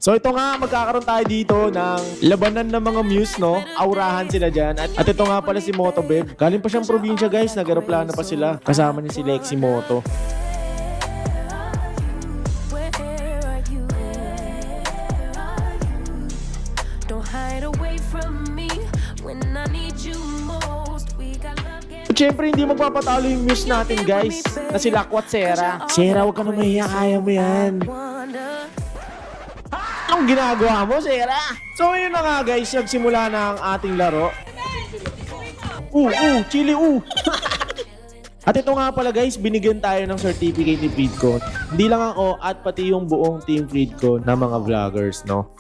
So ito nga, magkakaroon tayo dito ng labanan ng mga muse, no? Aurahan sila dyan. At ito nga pala si Moto Beb. Galing pa siyang probinsya, guys. Nag-aeroplano pa sila. Kasama niya si Lexi Moto. At syempre, hindi magpapatalo yung muse natin, guys. Na si Lakwat Sera. Sera, huwag ka na mahiya. Kaya mo yan. Anong ginagawa mo, Sera? So, yun na nga, guys. Nagsimula na ang ating laro. Chili, At ito nga pala, guys, binigyan tayo ng certificate ni Freedcon. Hindi lang ako at pati yung buong team Freedcon na mga vloggers, no?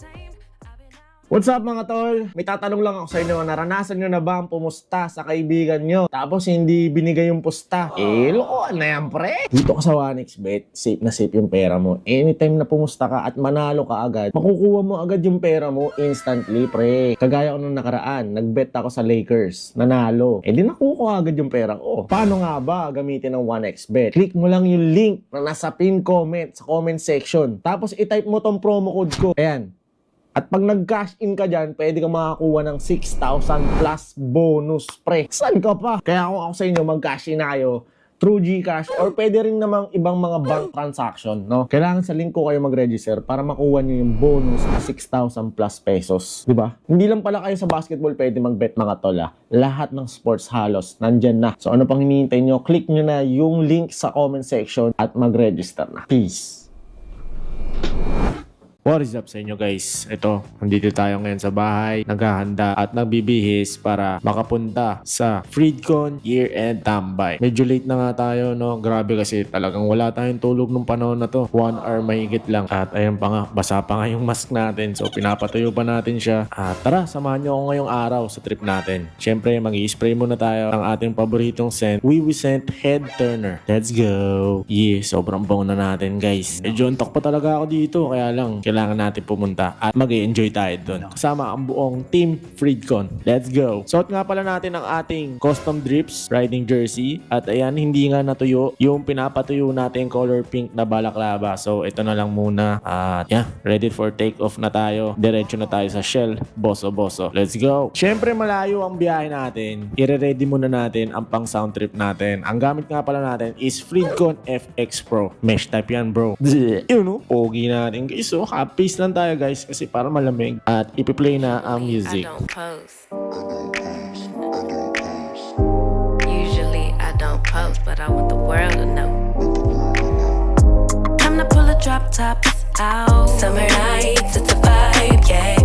What's up mga tol? May tatanong lang ako sa inyo, naranasan nyo na ba ang pumusta sa kaibigan nyo? Tapos hindi binigay yung pusta? Lokohan na yan, pre! Dito ka sa 1xBet, safe na safe yung pera mo. Anytime na pumusta ka at manalo ka agad, makukuha mo agad yung pera mo instantly, pre. Kagaya ko nung nakaraan, nagbet ako sa Lakers, nanalo. Di nakukuha agad yung pera ko. Paano nga ba gamitin ng 1xBet? Click mo lang yung link na nasa pin comment sa comment section. Tapos itype mo tong promo code ko. Ayan. At pag nag-cash in ka dyan, pwede ka makakuha ng 6,000 plus bonus, pre. Saan ka pa? Kaya ako sa inyo, mag-cash in na kayo through GCash or pwede rin namang ibang mga bank transaction, no? Kailangan sa link ko kayo mag-register para makuha nyo yung bonus na 6,000 plus pesos. Diba? Hindi lang pala kayo sa basketball pwede mag-bet mga tola. Lahat ng sports halos, nandyan na. So ano pang hinihintay nyo? Click nyo na yung link sa comment section at mag-register na. Peace! What is up sa inyo, guys? Ito, nandito tayo ngayon sa bahay, naghahanda at nagbibihis para makapunta sa Freedcon year-end tambay. Medyo late na nga tayo, no? Grabe kasi talagang wala tayong tulog nung panahon na to. 1 hour mahigit lang. At ayun pa nga, basa pa nga yung mask natin. So pinapatuyo pa natin siya. At tara, samahan nyo ako ngayong araw sa trip natin. Siyempre, mag-i-spray muna tayo ng ating paboritong scent, Wee Scent Head Turner. Let's go! Yeah, sobrang bango na natin, guys. Medyo antok pa talaga ako dito, kaya lang kailangan natin pumunta at mag-i-enjoy tayo doon. Kasama ang buong team Freedcon. Let's go! Suot nga pala natin ang ating custom drips riding jersey at ayan, hindi nga natuyo yung pinapatuyo natin color pink na balaklava. So ito na lang muna at yeah, ready for take off na tayo. Diretso na tayo sa Shell Boso. Let's go! Syempre malayo ang biyahe natin. I-ready muna natin ang pang sound trip natin. Ang gamit nga pala natin is Freedcon FX Pro. Mesh type yan, bro. Yun, no? Pogi natin, guys. So happy lang tayo, guys, kasi para malamig at ipi-play na ang music. Usually I don't post, but I want the world to know. Time to pull a drop top out. Summer nights, it's a vibe, yeah.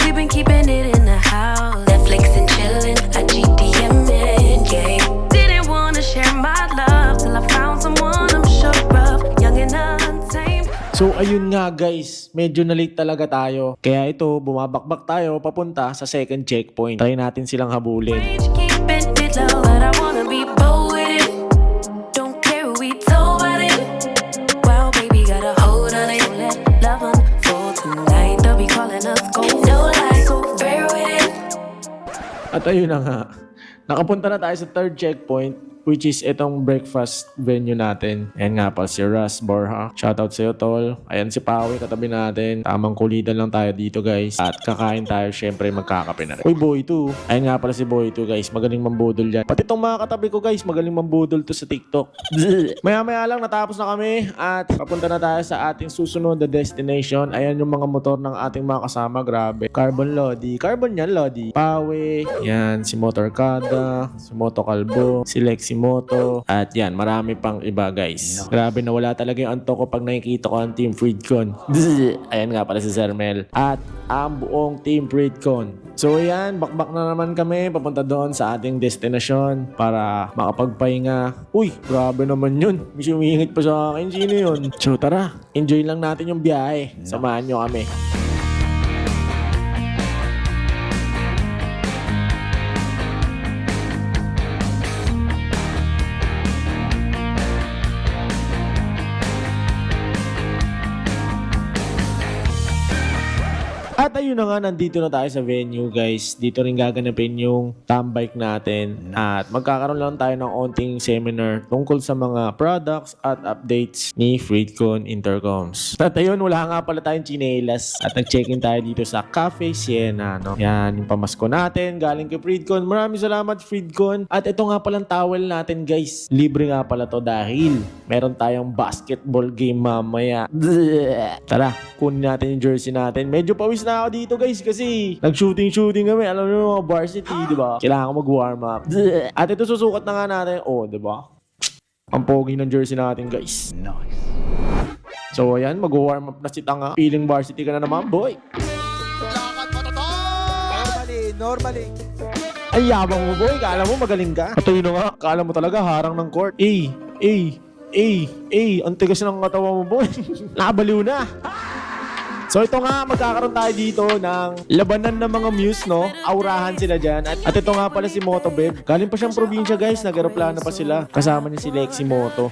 We've been keeping it in the house, Netflix and chillin', I GDM'in', yeah. Didn't wanna share my love till I found someone I'm sure of, young and untamed. So ayun nga, guys, medyo na late talaga tayo. Kaya ito, bumabakbak tayo papunta sa second checkpoint. Try natin silang habulin. Keeping it low, but I wanna be bold with it. Don't care who we told about it. Wow, baby, got a hold on it. Let love unfold tonight. They'll be calling us gold. No lies, so fair with it. At ayun na nga, nakapunta na tayo sa third checkpoint, which is itong breakfast venue natin. Ayan nga pa si Russ Borja. Shoutout sa'yo, tol. Ayan si Pawi, katabi natin. Tamang kulitan lang tayo dito, guys. At kakain tayo, syempre magkakape na rin. Uy, Boy 2. Ayan nga pala si Boy 2, guys. Magaling mambudol yan. Pati itong mga katabi ko, guys, magaling mambudol to sa TikTok. Maya-maya lang, natapos na kami. At papunta na tayo sa ating susunod na destination. Ayan yung mga motor ng ating mga kasama. Grabe. Carbon Lodi. Carbon yan, Lodi. Pawi. Yan, si Motorkada. Si Moto Kalbo. Si Lexi Moto. At yan, marami pang iba, guys. Grabe na wala talaga yung antok ko pag nakikita ko ang Team Freedcon. Ayan nga pala si Sir Mel. At ang buong Team Freedcon. So yan, bakbak na naman kami papunta doon sa ating destinasyon para makapagpahinga. Uy, grabe naman yun. May sumingit pa sa akin. Sino yun? So tara, enjoy lang natin yung biyahe. Samahan nyo kami. At ayun na nga, nandito na tayo sa venue guys. Dito rin gaganapin yung tambike natin. At magkakaroon lang tayo ng onting seminar tungkol sa mga products at updates ni Freedcon Intercoms. At ayun, wala nga pala tayong chinelas. At nag-check-in tayo dito sa Cafe Siena. No? Yan, yung pamasko natin. Galing kay Freedcon. Maraming salamat Freedcon. At ito nga palang towel natin guys. Libre nga pala to dahil meron tayong basketball game mamaya. Tara, kunin natin yung jersey natin. Medyo pawis na ako dito guys kasi nag-shooting kami. Alam niyo mga varsity, di ba? Kailangan mag-warm up. At ito susukat na nga natin. Oh, di ba? Ang pogi ng jersey natin guys. Nice. So ayan, mag-warm up na si Tanga. Feeling varsity ka na naman, boy. Normally. Ay, yabang mo boy. Kala mo magaling ka. At yun na nga, kala mo talaga harang ng court. Ang tigas ng katawan mo boy. Nakabaliw na. So ito nga, magkakaroon tayo dito ng labanan ng mga muse, no? Aurahan sila dyan. At ito nga pala si Moto Beb. Galing pa siyang probinsya guys, nag-aeroplano pa sila. Kasama niya si Lexi Moto.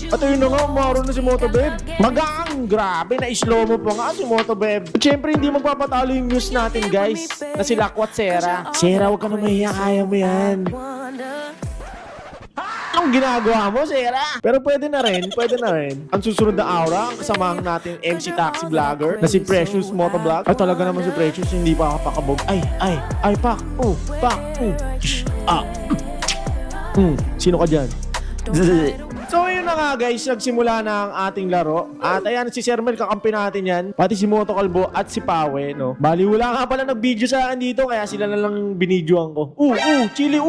At ayun na nga, umaro na si Moto Beb. Magang, grabe, na-slow mo pa nga si Moto Beb. At syempre, hindi magpapatalo yung news natin, guys. Na si Lakwat Sera. Sera, huwag ka na mahiya, kaya mo yan. Anong ginagawa mo, Sera? Pero pwede na rin. Ang susunod na aura, ang kasamahan natin MC Taxi Vlogger na si Precious Motovlog. Ay, talaga naman si Precious, hindi pa kapakabog. Ay, pak, sino ka dyan? So ayun na nga guys, nagsimula na ang ating laro. At ayan, si Sir Mel, kakampi natin yan. Pati si Moto Kalbo at si Pawe, no? Bali, wala nga pala nag-video sa akin dito, kaya sila na lang binidyoan ko. Chili,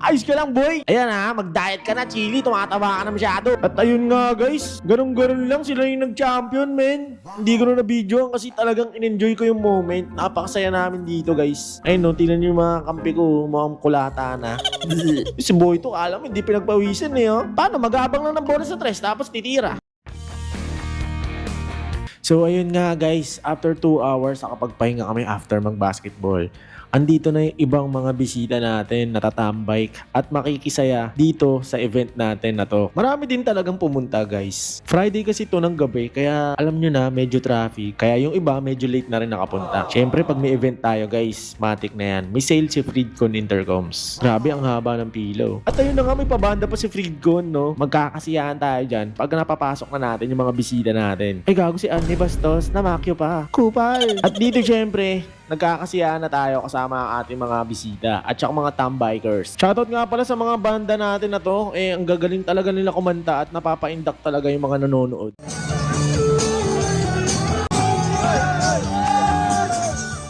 Ayos ka lang, boy. Ayan ha, mag-diet ka na, Chili. Tumataba ka na masyado. At ayun nga, guys. Ganun lang sila yung nag-champion, men. Hindi ko na na-videoan kasi talagang in-enjoy ko yung moment. Napakasaya namin dito, guys. Ayun, no, tingnan nyo yung mga kampi ko. Mukhang kulata na. Si boy to, alam mo, hindi pinagpawisan eh, oh. Paano? Magabang lang ng bola sa tres, tapos titira. So ayun nga guys, after 2 hours nakapagpahinga kami after mag-basketball. Andito na yung ibang mga bisita natin na tatambike at makikisaya dito sa event natin na to. Marami din talagang pumunta guys. Friday kasi to ng gabi kaya alam nyo na medyo traffic. Kaya yung iba medyo late na rin nakapunta. Syempre pag may event tayo guys, matik na yan. May sale si Freedcon Intercoms. Grabe ang haba ng pilo. At ayun na nga, may pabanda pa si Freedcon, no? Magkakasiyahan tayo dyan pag napapasok na natin yung mga bisita natin. Ay gago si Annie Bastos, namakyo pa. Kupal! At dito syempre, nagkakasiyahan na tayo kasama ang ating mga bisita at saka mga tambikers. Shoutout nga pala sa mga banda natin na to. Ang gagaling talaga nila kumanta at napapaindak talaga yung mga nanonood.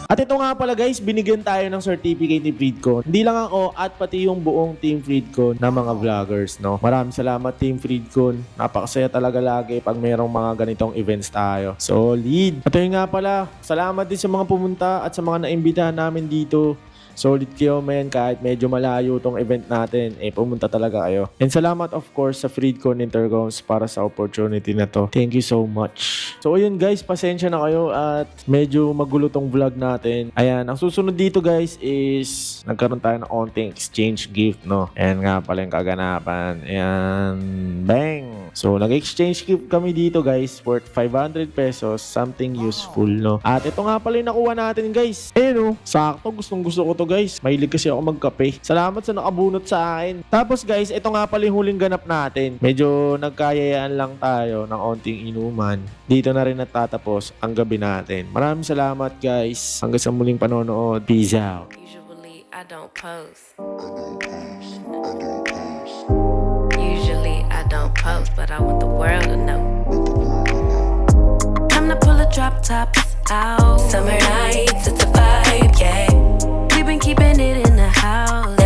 At ito nga pala guys, binigyan tayo ng certificate ni Freedcon. Hindi lang ako at pati yung buong Team Freedcon na mga vloggers, no? Maraming salamat Team Freedcon. Napakasaya talaga lagi pag mayroong mga ganitong events tayo. Solid! At yun nga pala, salamat din sa mga pumunta at sa mga naimbitahan namin dito. Solid kayo men, kahit medyo malayo tong event natin, pumunta talaga kayo. And salamat of course sa Freedcon Intercoms para sa opportunity na to. Thank you so much. So ayun guys, pasensya na kayo at medyo magulo tong vlog natin. Ayan, ang susunod dito guys is nagkaroon tayo ng onting exchange gift, no? Ayan nga pala yung kaganapan. Ayan, bang! So nag-exchange gift kami dito guys worth 500 pesos, something useful, no? At ito nga pala yung nakuha natin guys. No, sakto, gustong gusto ko to guys. Mahilig kasi ako magkape. Salamat sa nakabunot sa akin. Tapos guys, ito nga pala yung huling ganap natin. Medyo nagkayayaan lang tayo ng onting inuman. Dito na rin natatapos ang gabi natin. Maraming salamat guys. Hanggang sa muling panonood. Peace out. Usually I don't post. Usually I don't post, but I want the world to know. Time to pull a drop top out. Summer nights, it's a vibe, yeah. We've been keeping it in the house.